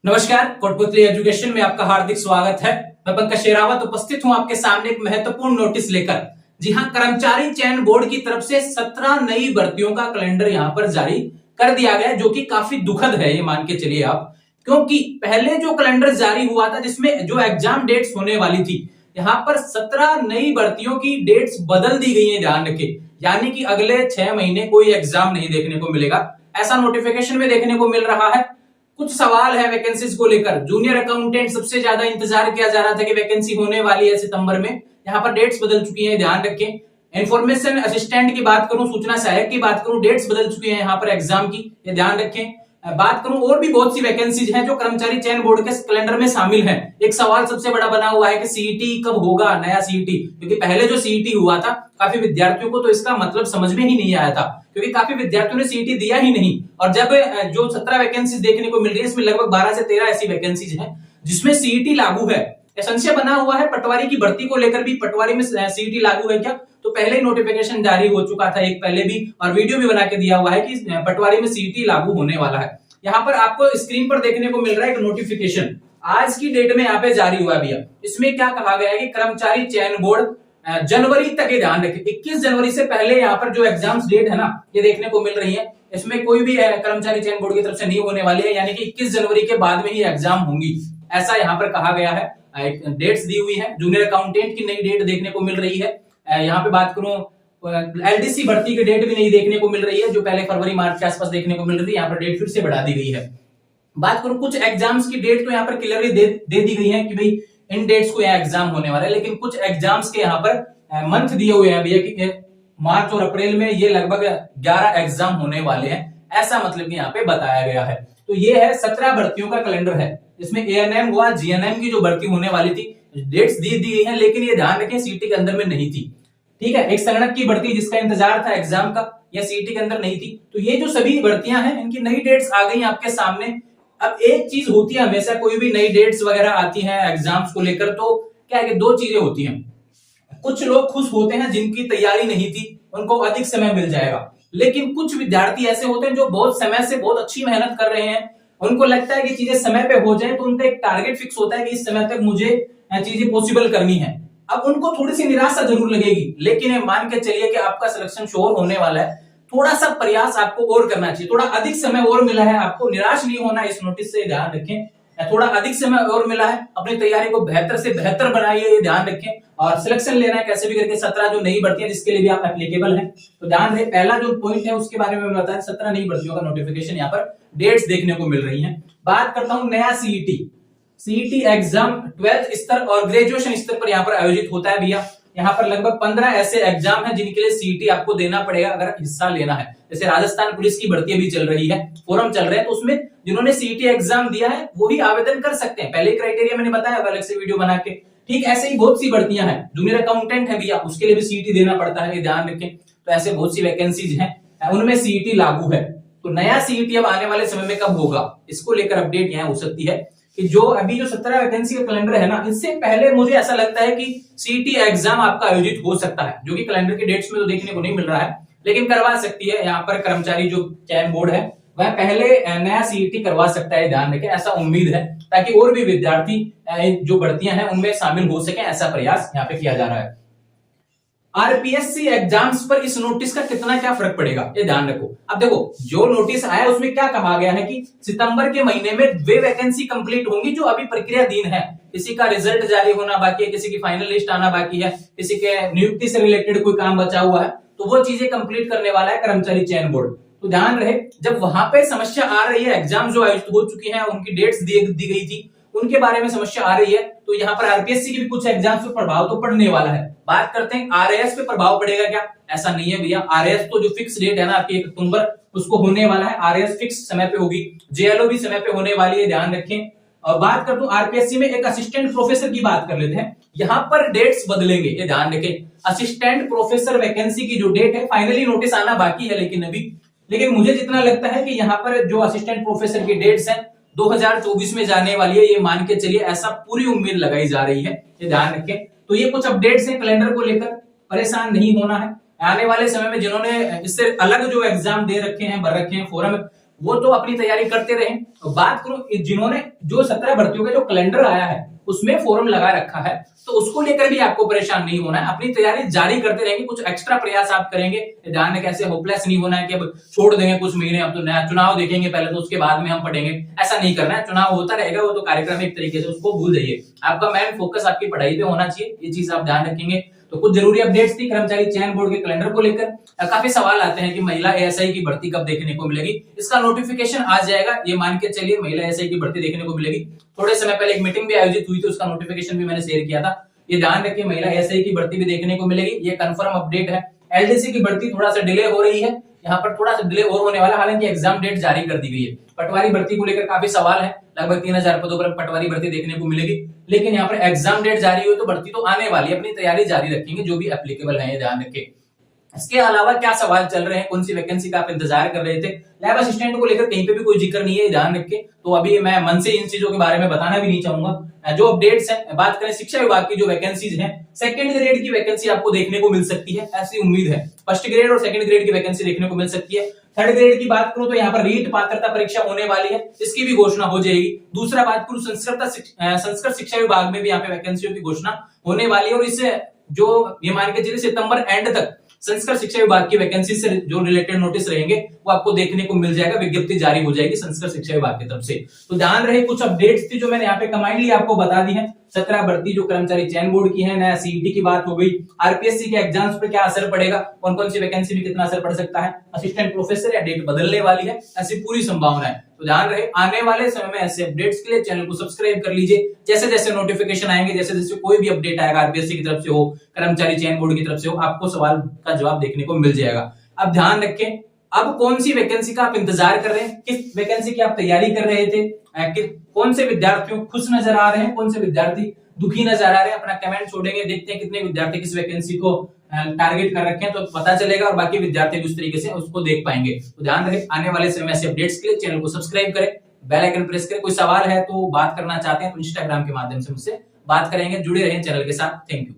नमस्कार, कोटपुतली एजुकेशन में आपका हार्दिक स्वागत है। मैं पंकज शेरावत उपस्थित हूं आपके सामने एक महत्वपूर्ण नोटिस लेकर। जी हां, कर्मचारी चयन बोर्ड की तरफ से 17 नई भर्तियों का कैलेंडर यहां पर जारी कर दिया गया है, जो कि काफी दुखद है, ये मान के चलिए आप। क्योंकि पहले जो कैलेंडर जारी हुआ था जिसमें जो एग्जाम डेट्स होने वाली थी, यहाँ पर 17 नई भर्तियों की डेट्स बदल दी गई है, ध्यान रखें। यानी कि अगले 6 महीने कोई एग्जाम नहीं देखने को मिलेगा, ऐसा नोटिफिकेशन में देखने को मिल रहा है। कुछ सवाल है वैकेंसीज को लेकर। जूनियर अकाउंटेंट सबसे ज्यादा इंतजार किया जा रहा था कि वैकेंसी होने वाली है सितंबर में, यहाँ पर डेट्स बदल चुकी हैं, ध्यान रखें। इंफॉर्मेशन असिस्टेंट की बात करूं, सूचना सहायक की बात करूं, डेट्स बदल चुकी हैं यहाँ पर एग्जाम की, ये ध्यान रखें। बात करूं और भी बहुत सी वैकेंसीज हैं जो कर्मचारी चयन बोर्ड के कैलेंडर में शामिल हैं। एक सवाल सबसे बड़ा बना हुआ है कि सीईटी कब होगा, नया सीईटी, क्योंकि पहले जो सीईटी हुआ था काफी विद्यार्थियों को तो इसका मतलब समझ में ही नहीं आया था, क्योंकि काफी विद्यार्थियों ने सीईटी दिया ही नहीं। और जब जो 17 वैकेंसीज देखने को मिल रही है, इसमें लगभग 12 से 13 ऐसी वैकेंसीज हैं जिसमें सीईटी लागू है। संशय बना हुआ है पटवारी की भर्ती को लेकर भी, पटवारी में सीईटी लागू है क्या? तो पहले ही नोटिफिकेशन जारी हो चुका था, एक पहले भी, और वीडियो भी बना के दिया हुआ है कि पटवारी में सीईटी लागू होने वाला है। यहाँ पर आपको स्क्रीन पर देखने को मिल रहा है एक नोटिफिकेशन, आज की डेट में यहाँ पे जारी हुआ भैया। इसमें क्या कहा गया है कि कर्मचारी चयन बोर्ड जनवरी तक, ये ध्यान रखें, 21 जनवरी से पहले यहाँ पर जो एग्जाम्स डेट है ना, ये देखने को मिल रही है। इसमें कोई भी कर्मचारी चयन बोर्ड की तरफ से नहीं होने वाली है, यानी कि 21 जनवरी के बाद में ही एग्जाम होंगी, ऐसा यहाँ पर कहा गया है। डेट्स दी हुई है। जूनियर अकाउंटेंट की नई डेट देखने को मिल रही है। यहाँ पे बात करूं, एलडीसी भर्ती की डेट भी नहीं देखने को मिल रही है, जो पहले फरवरी मार्च के आसपास देखने को मिल रही है, यहाँ पर डेट फिर से बढ़ा दी गई है। बात करूं कुछ एग्जाम्स की डेट, तो यहाँ पर क्लियरली दे दी गई है कि भाई इन डेट्स को यहाँ एग्जाम होने वाला है, लेकिन कुछ एग्जाम्स के यहाँ पर मंथ दिए हुए हैं भैया कि मार्च और अप्रैल में ये लगभग 11 एग्जाम होने वाले हैं, ऐसा मतलब कि यहाँ पे बताया गया है। तो ये है 17 भर्तियों का कैलेंडर है, इसमें एएनएम हुआ, जीएनएम की जो भर्ती होने वाली थी, डेट्स दी गई है, लेकिन ये ध्यान रखें सीटी के अंदर में नहीं थी। ठीक है, एक संगणक की भर्ती जिसका इंतजार था एग्जाम का, या सीटी के अंदर नहीं थी। तो ये जो सभी भर्तियां हैं, इनकी नई डेट्स आ गई आपके सामने। अब एक चीज होती है, हमेशा कोई भी नई डेट्स वगैरह आती है एग्जाम्स को लेकर, तो क्या है कि दो चीजें होती हैं। कुछ लोग खुश होते हैं जिनकी तैयारी नहीं थी, उनको अधिक समय मिल जाएगा, लेकिन कुछ विद्यार्थी ऐसे होते हैं जो बहुत समय से बहुत अच्छी मेहनत कर रहे हैं, उनको लगता है कि चीजें समय पे हो जाए, तो उनका एक टारगेट फिक्स होता है कि इस समय तक मुझे चीजें पॉसिबल करनी है। अब उनको थोड़ी सी निराशा जरूर लगेगी, लेकिन मान के चलिए कि आपका सिलेक्शन श्योर होने वाला है, थोड़ा सा प्रयास आपको और करना चाहिए, थोड़ा अधिक समय और मिला है, आपको निराश नहीं होना इस नोटिस से, ध्यान रखें। थोड़ा अधिक समय और मिला है, अपनी तैयारी को बेहतर से बेहतर बनाइए, ये ध्यान रखें। और सिलेक्शन लेना है कैसे भी करके, 17 जो नई भर्तियां जिसके लिए भी आप एप्लीकेबल हैं, तो ध्यान रहे। पहला जो पॉइंट है उसके बारे में बताया, 17 नई भर्तियों का नोटिफिकेशन यहाँ पर डेट्स देखने को मिल रही है। बात करता हूं नया सीईटी एग्जाम 12th स्तर और ग्रेजुएशन स्तर पर यहाँ पर आयोजित होता है भैया। यहाँ पर लगभग 15 ऐसे एग्जाम हैं जिनके लिए सीईटी आपको देना पड़ेगा अगर हिस्सा लेना है। जैसे राजस्थान पुलिस की भर्ती भी चल रही है, फोरम चल रहे हैं, तो उसमें जिन्होंने सीईटी एग्जाम दिया है वो ही आवेदन कर सकते हैं। पहले क्राइटेरिया मैंने बताया अलग से वीडियो बना के। ठीक ऐसे ही बहुत सी भर्तियां हैं, जूनियर अकाउंटेंट है भैया, उसके लिए भी सीईटी देना पड़ता है, ये ध्यान रखें। तो ऐसे बहुत सी वैकेंसीज हैं, उनमें सीईटी लागू है। तो नया सीईटी अब आने वाले समय में कब होगा, इसको लेकर अपडेट यहाँ हो सकती है कि जो अभी जो 17 वैकेंसी का कैलेंडर है ना, इससे पहले मुझे ऐसा लगता है कि सीईटी एग्जाम आपका आयोजित हो सकता है, जो कि कैलेंडर के डेट्स में तो देखने को नहीं मिल रहा है, लेकिन करवा सकती है यहाँ पर कर्मचारी जो चयन बोर्ड है, वह पहले नया सीईटी करवा सकता है, ध्यान रखें, ऐसा उम्मीद है, ताकि और भी विद्यार्थी जो भर्तियां हैं उनमें शामिल हो सके, ऐसा प्रयास यहाँ पे किया जा रहा है। आरपीएससी एग्जाम्स पर इस नोटिस का कितना क्या फर्क पड़ेगा, ये ध्यान रखो। अब देखो जो नोटिस आया उसमें क्या कहा गया है कि सितंबर के महीने में वे वैकेंसी कंप्लीट होंगी जो अभी प्रक्रियाधीन है, किसी का रिजल्ट जारी होना बाकी है, किसी की फाइनल लिस्ट आना बाकी है, किसी के नियुक्ति से रिलेटेड कोई काम बचा हुआ है, तो वो चीजें कंप्लीट करने वाला है कर्मचारी चयन बोर्ड। तो ध्यान रहे, जब वहां पे समस्या आ रही है, एग्जाम जो आयोजित हो चुकी है उनकी डेट्स दी गई थी, उनके बारे में समस्या आ रही है, तो यहाँ पर आरपीएससी के भी कुछ एग्जाम्स पे प्रभाव तो पड़ने वाला है। बात करते हैं आरएएस पे प्रभाव पड़ेगा क्या, ऐसा नहीं है भैया। आरएएस तो जो फिक्स डेट है ना आपकी 1 अक्टूबर, उसको होने वाला है, आरएएस फिक्स समय पे होगी, जेएलओ भी समय पे होने वाली है, ध्यान रखें। और बात कर दूं आरपीएससी में एक असिस्टेंट प्रोफेसर की बात कर लेते हैं, यहाँ पर डेट्स बदलेंगे, ये ध्यान रखें। असिस्टेंट प्रोफेसर वैकेंसी की जो डेट है, फाइनली नोटिस आना बाकी है लेकिन मुझे जितना लगता है कि यहाँ पर जो असिस्टेंट प्रोफेसर की डेट्स है 2024 में जाने वाली है, ये मान के चलिए, ऐसा पूरी उम्मीद लगाई जा रही है, ये ध्यान रखें। तो ये कुछ अपडेट्स हैं कैलेंडर को लेकर, परेशान नहीं होना है। आने वाले समय में जिन्होंने इससे अलग जो एग्जाम दे रखे हैं, भर रखे हैं, फोरम वो तो अपनी तैयारी करते रहे। तो बात करूं जिन्होंने जो 17 भर्तियों का जो कैलेंडर आया है उसमें फॉर्म लगा रखा है, तो उसको लेकर भी आपको परेशान नहीं होना है, अपनी तैयारी जारी करते रहेंगे, कुछ एक्स्ट्रा प्रयास आप करेंगे। ध्यान रखें, ऐसे होपलेस नहीं होना है कि अब छोड़ देंगे कुछ महीने, अब तो नया चुनाव देखेंगे पहले तो उसके बाद में हम पढ़ेंगे, ऐसा नहीं करना है। चुनाव होता रहेगा, वो तो कार्यक्रम एक तरीके से, उसको भूल जाइए। आपका मेन फोकस आपकी पढ़ाई पे होना चाहिए, ये चीज आप ध्यान रखेंगे। तो कुछ जरूरी अपडेट्स थी कर्मचारी चयन बोर्ड के कैलेंडर को लेकर। काफी सवाल आते हैं कि महिला एएसआई की भर्ती कब देखने को मिलेगी। इसका नोटिफिकेशन आ जाएगा, ये मान के चलिए महिला एएसआई की भर्ती देखने को मिलेगी। थोड़े समय पहले एक मीटिंग भी आयोजित हुई थी, उसका नोटिफिकेशन भी मैंने शेयर किया था। ये ध्यान रखिए, महिला एएसआई की भर्ती भी देखने को मिलेगी, ये कंफर्म अपडेट है। एलडीसी की भर्ती थोड़ा सा डिले हो रही है, यहाँ पर थोड़ा सा डिले और होने वाला, हालांकि एग्जाम डेट जारी कर दी गई है। पटवारी भर्ती को लेकर काफी सवाल है, लगभग 3000 पदों पर पटवारी भर्ती देखने को मिलेगी, लेकिन यहाँ पर एग्जाम डेट जारी हुई तो भर्ती तो आने वाली है, अपनी तैयारी जारी रखेंगे जो भी एप्लीकेबल है, ये ध्यान रखें। इसके अलावा क्या सवाल चल रहे हैं, कौन सी वैकेंसी का आप इंतजार कर रहे थे, लैब असिस्टेंट को लेकर कहीं पे भी कोई जिक्र नहीं है, ध्यान रखें। तो अभी मैं मन से इन चीजों के बारे में बताना भी नहीं चाहूंगा। जो अपडेट्स हैं, बात करें शिक्षा विभाग की जो वैकेंसीज हैं, सेकंड ग्रेड की वैकेंसी आपको देखने को मिल सकती है, ऐसी उम्मीद है। फर्स्ट ग्रेड और सेकंड ग्रेड की वैकेंसी देखने को मिल सकती है। थर्ड ग्रेड की बात करूं तो यहाँ पर रीट पात्रता परीक्षा होने वाली है, इसकी भी घोषणा हो जाएगी। दूसरा बात करूं संस्कृत शिक्षा विभाग में भी यहाँ पे वैकेंसियों की घोषणा होने वाली है, और इससे जो ये मान के चलिए सितंबर एंड तक संस्कृत शिक्षा विभाग की वैकेंसी से जो रिलेटेड नोटिस रहेंगे वो आपको देखने को मिल जाएगा, विज्ञप्ति जारी हो जाएगी संस्कृत शिक्षा विभाग की तरफ से। तो ध्यान रहे, कुछ अपडेट्स थी जो मैंने यहाँ पे कमांडली आपको बता दी है। 17 भर्ती जो कर्मचारी चयन बोर्ड की है, नया सीईटी की बात हो गई, आरपीएससी के एग्जाम्स पे क्या असर पड़ेगा, कौन कौन सी वैकेंसी में कितना असर पड़ सकता है, असिस्टेंट प्रोफेसर या डेट बदलने वाली है, ऐसी पूरी संभावना है। तो ध्यान रहे, आने वाले समय में ऐसे अपडेट्स के लिए चैनल को सब्सक्राइब कर लीजिए। जैसे जैसे नोटिफिकेशन आएंगे, जैसे जैसे कोई भी अपडेट आएगा, आरपीएससी की तरफ से हो, कर्मचारी चयन बोर्ड की तरफ से हो, आपको सवाल का जवाब देखने को मिल जाएगा। अब ध्यान रखें, अब कौन सी वैकेंसी का आप इंतजार कर रहे हैं, किस वैकेंसी की आप तैयारी कर रहे थे, कौन से विद्यार्थी खुश नजर आ रहे हैं, कौन से विद्यार्थी दुखी नजर आ रहे हैं, अपना कमेंट छोड़ेंगे, देखते हैं कितने विद्यार्थी किस वैकेंसी को टारगेट कर रखे हैं, तो पता चलेगा, और बाकी विद्यार्थी किस तरीके से उसको देख पाएंगे। तो ध्यान रखें, आने वाले समय से अपडेट्स के लिए चैनल को सब्सक्राइब करें, बेल आइकन प्रेस करें। कोई सवाल है तो बात करना चाहते हैं तो इंस्टाग्राम के माध्यम से मुझसे बात करेंगे। जुड़े रहें चैनल के साथ। Thank you.